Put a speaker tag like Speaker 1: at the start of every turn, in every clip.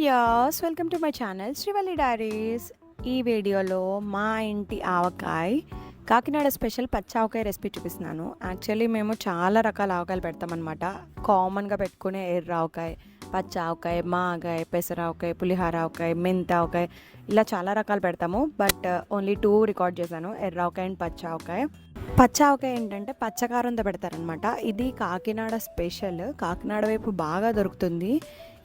Speaker 1: Viewers, welcome to my channel Srivalli diaries. ఈ వీడియోలో మా ఇంటి ఆవకాయ కాకినాడ స్పెషల్ పచ్చి ఆవకాయ రెసిపీ చూపిస్తున్నాను. యాక్చువల్లీ మేము చాలా రకాల ఆవకాయలు పెడతామన్నమాట. కామన్గా పెట్టుకునే ఎర్ర ఆవకాయ, పచ్చి ఆవకాయ, మాగాయ, పెసర ఆవకాయ, పులిహార ఆవకాయ, మెంతి ఆవకాయ, ఇలా చాలా రకాలు పెడతాము. బట్ ఓన్లీ 2 రికార్డ్ చేశాను, ఎర్ర ఆవకాయ అండ్ పచ్చి ఆవకాయ. పచ్చి ఆవకాయ ఏంటంటే పచ్చకారంతో పెడతారనమాట. ఇది కాకినాడ స్పెషల్. కాకినాడ వైపు బాగా దొరుకుతుంది.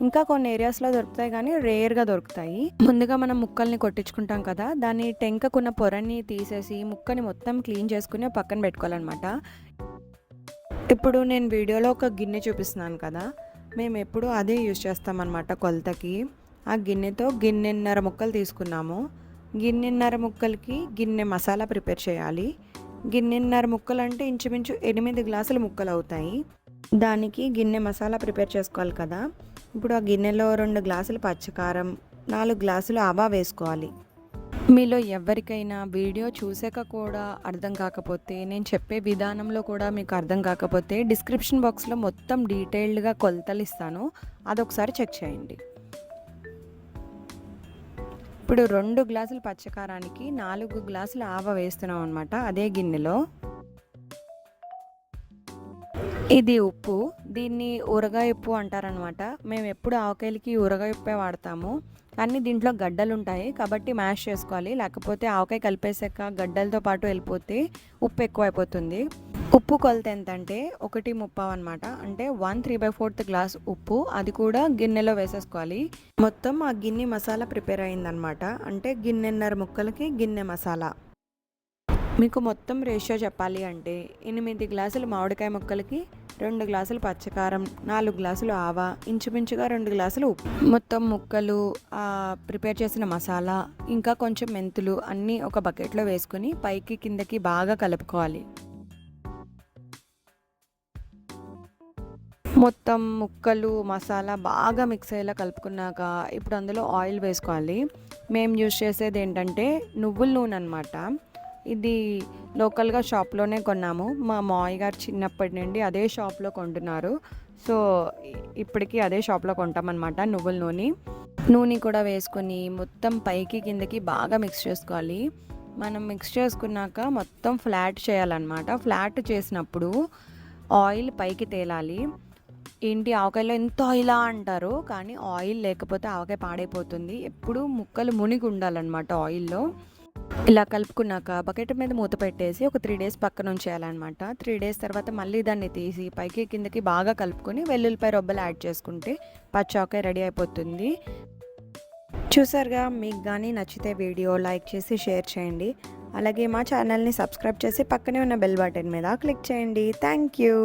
Speaker 1: ఇంకా కొన్ని ఏరియాస్లో దొరుకుతాయి కానీ రేర్గా దొరుకుతాయి. ముందుగా మనం ముక్కల్ని కొట్టించుకుంటాం కదా, దాన్ని టెంకకున్న పొరని తీసేసి ముక్కని మొత్తం క్లీన్ చేసుకుని పక్కన పెట్టుకోవాలన్నమాట. ఇప్పుడు నేను వీడియోలో ఒక గిన్నె చూపిస్తున్నాను కదా, మేము ఎప్పుడు అదే యూజ్ చేస్తామన్నమాట కొలతకి. ఆ గిన్నెతో గిన్నెన్నర ముక్కలు తీసుకున్నాము. గిన్నెన్నర ముక్కలకి గిన్నె మసాలా ప్రిపేర్ చేయాలి. గిన్నెన్నర ముక్కలు అంటే ఇంచుమించు 8 గ్లాసుల ముక్కలు అవుతాయి. దానికి గిన్నె మసాలా ప్రిపేర్ చేసుకోవాలి కదా. ఇప్పుడు ఆ గిన్నెలో 2 గ్లాసులు పచ్చకారం, 4 గ్లాసులు ఆవా వేసుకోవాలి. మీలో ఎవరికైనా వీడియో చూసాక కూడా అర్థం కాకపోతే, నేను చెప్పే విధానంలో కూడా మీకు అర్థం కాకపోతే డిస్క్రిప్షన్ బాక్స్లో మొత్తం డీటెయిల్డ్గా కొలతలు ఇస్తాను, అదొకసారి చెక్ చేయండి. ఇప్పుడు 2 గ్లాసులు పచ్చకారానికి 4 గ్లాసులు ఆవ వేస్తున్నాం అనమాట అదే గిన్నెలో. ఇది ఉప్పు, దీన్ని ఊరగాయ ఉప్పు అంటారనమాట. మేము ఎప్పుడు ఆవకాయలకి ఊరగాయ ఉప్పే వాడతాము, కానీ దీంట్లో గడ్డలు ఉంటాయి కాబట్టి మ్యాష్ చేసుకోవాలి, లేకపోతే ఆవకాయ కలిపేసాక గడ్డలతో పాటు వెళ్ళిపోతే ఉప్పు ఎక్కువ అయిపోతుంది. ఉప్పు కొలత ఎంతంటే 1:30 అనమాట, అంటే 1/3/4 గ్లాస్ ఉప్పు, అది కూడా గిన్నెలో వేసేసుకోవాలి. మొత్తం ఆ గిన్నె మసాలా ప్రిపేర్ అయిందనమాట, అంటే గిన్నెన్నర ముక్కలకి గిన్నె మసాలా. మీకు మొత్తం రేషియో చెప్పాలి అంటే 8 గ్లాసులు మామిడికాయ ముక్కలకి 2 గ్లాసులు పచ్చకారం, 4 గ్లాసులు ఆవా, ఇంచుమించుగా 2 గ్లాసులు ఉప్పు. మొత్తం ముక్కలు, ప్రిపేర్ చేసిన మసాలా, ఇంకా కొంచెం మెంతులు అన్నీ ఒక బకెట్లో వేసుకొని పైకి కిందకి బాగా కలుపుకోవాలి. మొత్తం ముక్కలు మసాలా బాగా మిక్స్ అయ్యేలా కలుపుకున్నాక ఇప్పుడు అందులో ఆయిల్ వేసుకోవాలి. మేము యూజ్ చేసేది ఏంటంటే నువ్వుల నూనె అనమాట. ఇది లోకల్గా షాప్లోనే కొన్నాము. మా మావయ్య గారు చిన్నప్పటి నుండి అదే షాప్లో కొంటున్నారు, సో ఇప్పటికీ అదే షాప్లో కొంటామన్నమాట నువ్వుల నూనె కూడా వేసుకొని మొత్తం పైకి కిందకి బాగా మిక్స్ చేసుకోవాలి. మనం మిక్స్ చేసుకున్నాక మొత్తం ఫ్లాట్ చేయాలన్నమాట. ఫ్లాట్ చేసినప్పుడు ఆయిల్ పైకి తేలాలి. ఏంటి ఆవకాయలో ఎంత ఆయిలా అంటారు, కానీ ఆయిల్ లేకపోతే ఆవకాయ పాడైపోతుంది. ఎప్పుడు ముక్కలు మునిగి ఉండాలన్నమాట ఆయిల్లో. ఇలా కలుపుకున్నాక బకెట్ మీద మూత పెట్టేసి ఒక 3 డేస్ పక్కన ఉంచేయాలన్నమాట. 3 డేస్ తర్వాత మళ్ళీ దాన్ని తీసి పైకి కిందకి బాగా కలుపుకొని వెల్లుల్లిపాయ రొబ్బలు యాడ్ చేసుకుంటే పచ్చి ఆవకాయ రెడీ అయిపోతుంది. చూసారుగా, మీకు కానీ నచ్చితే వీడియో లైక్ చేసి షేర్ చేయండి. అలాగే మా ఛానల్ని సబ్స్క్రైబ్ చేసి పక్కనే ఉన్న బెల్ బటన్ మీద క్లిక్ చేయండి. Thank you.